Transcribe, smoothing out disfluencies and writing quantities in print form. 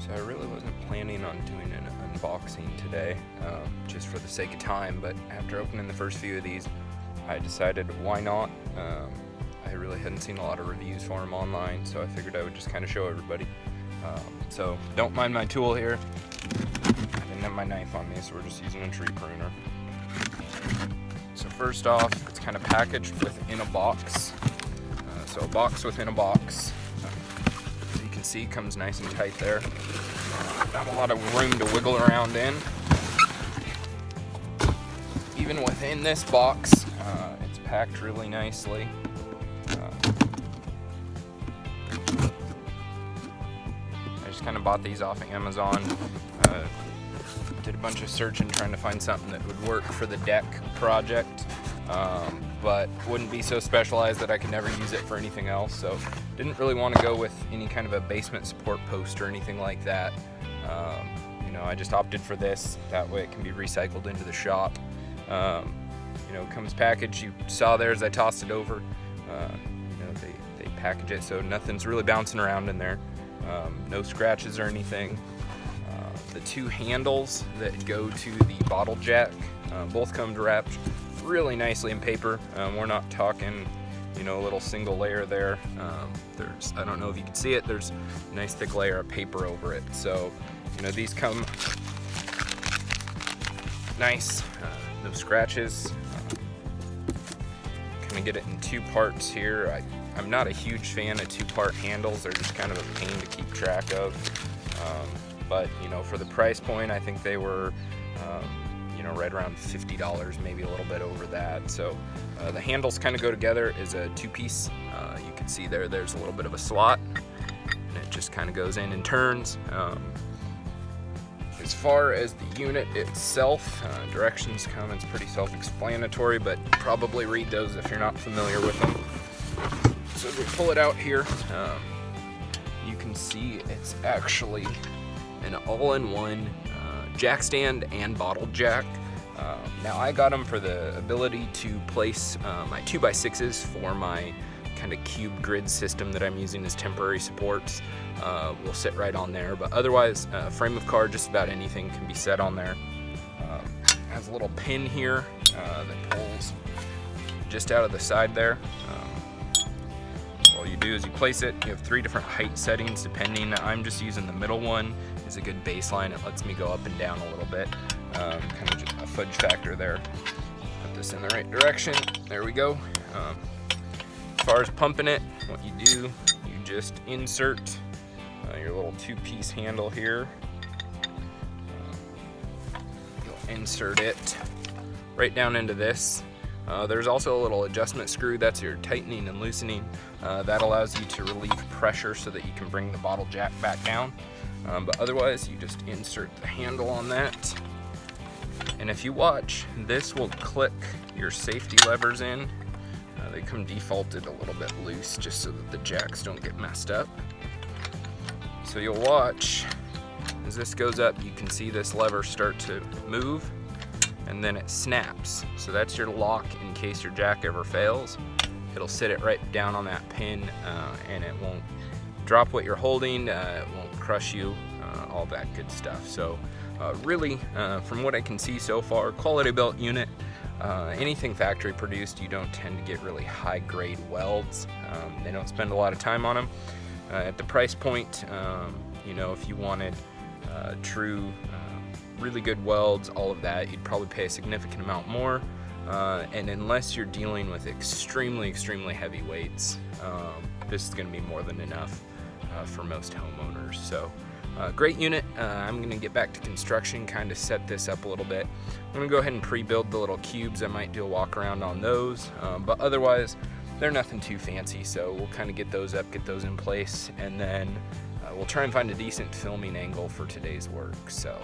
So I really wasn't planning on doing an unboxing today, just for the sake of time, but after opening the first few of these, I decided why not. I really hadn't seen a lot of reviews for them online, so I figured I would just kind of show everybody. So don't mind my tool here. I didn't have my knife on me, so we're just using a tree pruner. So first off, it's kind of packaged within a box. So a box within a box. As you can see, comes nice and tight there. Not a lot of room to wiggle around in. Even within this box, it's packed really nicely. I just kind of bought these off of Amazon. Did a bunch of searching trying to find something that would work for the deck project, but wouldn't be so specialized that I could never use it for anything else. So didn't really want to go with any kind of a basement support post or anything like that. I just opted for this. That way it can be recycled into the shop. It comes packaged. You saw there as I tossed it over. They package it so nothing's really bouncing around in there. No scratches or anything. The two handles that go to the bottle jack both come wrapped really nicely in paper. We're not talking, a little single layer there. I don't know if you can see it, there's a nice thick layer of paper over it. So, these come nice, no scratches. Kind of get it in two parts here. I'm not a huge fan of two-part handles. They're just kind of a pain to keep track of. But for the price point, I think they were right around $50, maybe a little bit over that. So the handles kind of go together as a two-piece. You can see there's a little bit of a slot, and it just kind of goes in and turns. As far as the unit itself, directions come, it's pretty self-explanatory, but probably read those if you're not familiar with them. So as we pull it out here, you can see it's actually an all-in-one jack stand and bottle jack. Now I got them for the ability to place my 2x6s for my kind of cube grid system that I'm using as temporary supports. Will sit right on there, but otherwise, frame of car, just about anything can be set on there. Has a little pin here that pulls just out of the side there. All you do is you place it. You have 3 different height settings depending. I'm just using the middle one. It's a good baseline. It lets me go up and down a little bit. Kind of just a fudge factor there. Put this in the right direction. There we go. As far as pumping it, what you do, you just insert your little 2-piece handle here. You'll insert it right down into this. There's also a little adjustment screw. That's your tightening and loosening. That allows you to relieve pressure so that you can bring the bottle jack back down. But otherwise, you just insert the handle on that. And if you watch, this will click your safety levers in. They come defaulted a little bit loose just so that the jacks don't get messed up. So you'll watch, as this goes up, you can see this lever start to move, and then it snaps. So that's your lock in case your jack ever fails. It'll sit it right down on that pin, and it won't drop what you're holding, it won't crush you, all that good stuff. So really, from what I can see so far, quality built unit. Anything factory produced, you don't tend to get really high grade welds. They don't spend a lot of time on them. At the price point, if you wanted true, really good welds, all of that, you'd probably pay a significant amount more. And unless you're dealing with extremely, extremely heavy weights, this is going to be more than enough for most homeowners. So great unit. I'm going to get back to construction, kind of set this up a little bit. I'm going to go ahead and pre-build the little cubes. I might do a walk around on those, but otherwise they're nothing too fancy. So we'll kind of get those up, get those in place, and then we'll try and find a decent filming angle for today's work. So